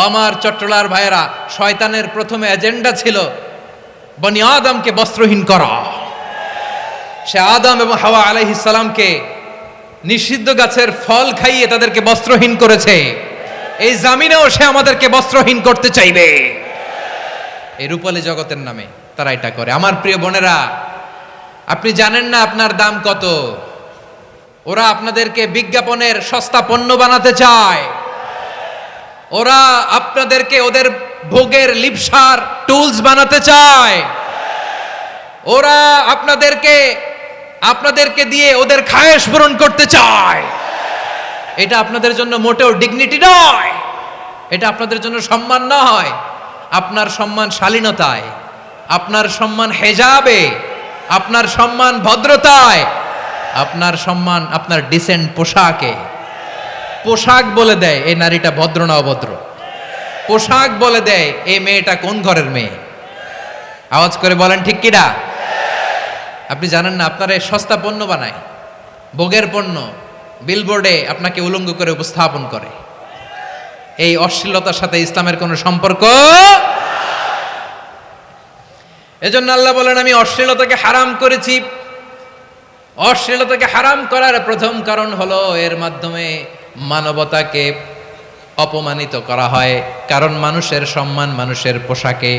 আমার চট্টলার ভাইয়েরা, শয়তানের প্রথমে এজেন্ডা ছিল বনি আদমকে বস্ত্রহীন করা। সে আদম এবং হাওয়া আলাইহিস সালামকে নিষিদ্ধ গাছের ফল খাইয়ে তাদেরকে বস্ত্রহীন করেছে। এই জামিনেও সে আমাদেরকে বস্ত্রহীন করতে চাইবে। এই রূপালী জগতের নামে তারা এটা করে। আমার প্রিয় বোনেরা, আপনি জানেন না আপনার দাম কত। ওরা আপনাদেরকে বিজ্ঞাপনের সস্তা পণ্য বানাতে চায়। ওরা আপনাদেরকে ওদের ভোগের লিপসার টুলস বানাতে চায়। ওরা আপনাদেরকে দিয়ে ওদের খায়েশ পূরণ করতে চায়। এটা আপনাদের জন্য মোটেও ডিগনিটি নয়, এটা আপনাদের জন্য সম্মান নয়। আপনার সম্মান শালীনতায়, আপনার সম্মান হেজাবে, আপনার সম্মান ভদ্রতায়, আপনার সম্মান আপনার ডিসেন্ট পোশাকে। পোশাক বলে দেয় এই নারীটা ভদ্র না অভদ্র। পোশাক বলে দেয় এই মেয়েটা কোন ঘরের মেয়ে। আওয়াজ করে বলেন ঠিক কিনা? আপনি জানেন না আপনার এই সস্তা পণ্য বানায়, ভোগের পণ্য, বিলবোর্ডে আপনাকে উলঙ্গ করে উপস্থাপন করে। এই অশ্লীলতার সাথে ইসলামের কোনো সম্পর্ক। এজন্য আল্লাহ বলেন, আমি অশ্লীলতাকে হারাম করেছি। অশ্লীলতাকে হারাম করার প্রথম কারণ হলো এর মাধ্যমে মানবতাকে অপমানিত করা হয়। কারণ মানুষের সম্মান মানুষের পোশাকে।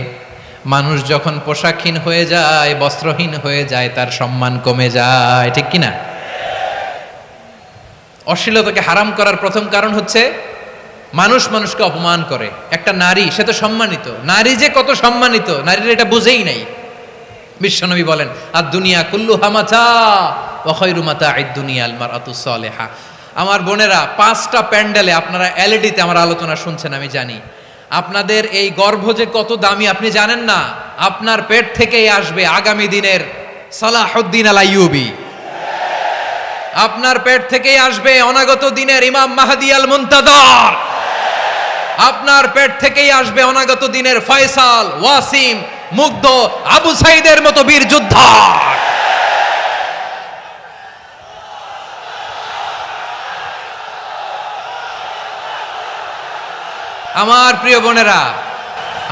মানুষ যখন পোশাকহীন হয়ে যায়, বস্ত্রহীন হয়ে যায়, তার সম্মান কমে যায়। ঠিক কিনা? অশ্লীলতাকে হারাম করার প্রথম কারণ হচ্ছে মানুষ মানুষকে অপমান করে। একটা নারী, সে তো সম্মানিত। নারী যে কত সম্মানিত, নারীরা এটা বুঝেই নাই। বিশ্বনবী বলেন, আর দুনিয়া কুল্লুহা মাতা ওয়া খায়রু মাতা'আদ দুনিয়া আল মারআতুস সালিহা। আমার বোনেরা, 5টা প্যান্ডেলে আপনারা এলইডিতে আমার আলোচনা শুনছেন, আমি জানি। আপনাদের এই গর্ভ যে কত দামি আপনি জানেন না। আপনার পেট থেকেই আসবে আগামী দিনের সালাহুদ্দিন আল আইয়ুবী। আপনার পেট থেকেই আসবে অনাগত দিনের ইমাম মাহদি আল মুনতাদর। আপনার পেট থেকেই আসবে অনাগত দিনের ফয়সাল, ওয়াসিম, মুগ্ধ, আবু সাইদের মতো বীর যোদ্ধা। আমার প্রিয় বোনেরা,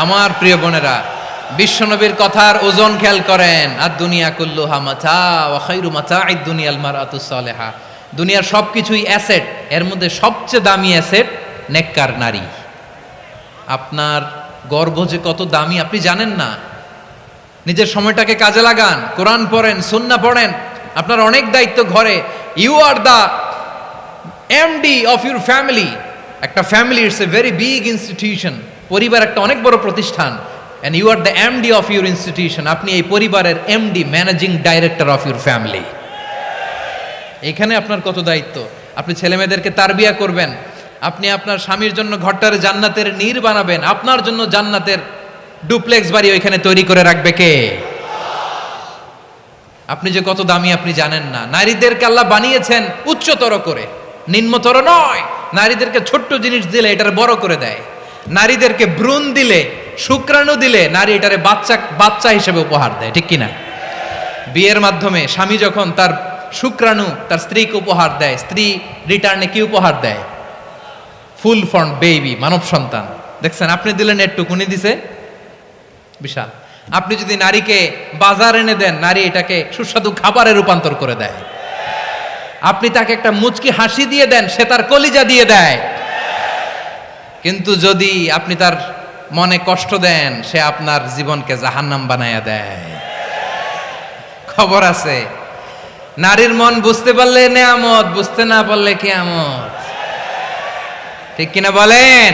আমার প্রিয় বোনেরা, বিশ্বনবীর কথার ওজন খেয়াল করেন। আর দুনিয়া কুল্লুহা মাতা ওয়া খায়রু মাতা'আদ দুনিয়া আল মারআতুস সালিহা। দুনিয়ার সবকিছুই অ্যাসেট, এর মধ্যে সবচেয়ে দামি অ্যাসেট নেককার নারী। আপনার গর্ভ যে কত দামি আপনি জানেন না। নিজের সময়টাকে কাজে লাগান, কোরআন পড়েন, সুন্নাহ পড়েন। আপনার অনেক দায়িত্ব ঘরে। You are the MD of your family. একটা family it's a very big institution. পরিবার একটা অনেক বড় প্রতিষ্ঠান। And you are the MD of your institution. আপনি এই পরিবারের MD, managing director of your family. এখানে আপনার কত দায়িত্ব। আপনি ছেলেমেয়েদেরকে তারবিয়া করবেন। আপনি আপনার স্বামীর জন্য ঘরটারে জান্নাতের নীর বানাবেন। আপনার জন্য জান্নাতের ডুপ্লেক্স বাড়ি ওইখানে তৈরি করে রাখবে কে? আপনি যে কত দামি আপনি জানেন না। নারীদেরকে আল্লাহ বানিয়েছেন উচ্চতর করে, নিম্নতর নয়। নারীদেরকে ছোট্ট জিনিস দিলে এটারে বড় করে দেয়। নারীদেরকে ভ্রূণ দিলে, শুক্রাণু দিলে নারী এটারে বাচ্চা হিসেবে উপহার দেয়। ঠিক কিনা? বিয়ের মাধ্যমে স্বামী যখন তার শুক্রাণু তার স্ত্রীকে উপহার দেয়, স্ত্রী রিটার্নে কি উপহার দেয়? ফুল ফর্ম বেবি, মানব সন্তান। দেখছেন, আপনি দিলেন একটুকুনি, দিছে বিশাল। আপনি যদি নারীকে বাজার এনে দেন, নারী এটাকে সুস্বাদু খাবারে রূপান্তর করে দেয়। আপনি তাকে একটা মুচকি হাসি দিয়ে দেন, সে তার কলিজা দিয়ে দেয়। কিন্তু যদি আপনি তার মনে কষ্ট দেন, সে আপনার জীবনকে জাহান্নাম বানায়া দেয়। খবর আছে, নারীর মন বুঝতে পারলে নেয়ামত, বুঝতে না পারলে কিয়ামত। ঠিক কিনা বলেন?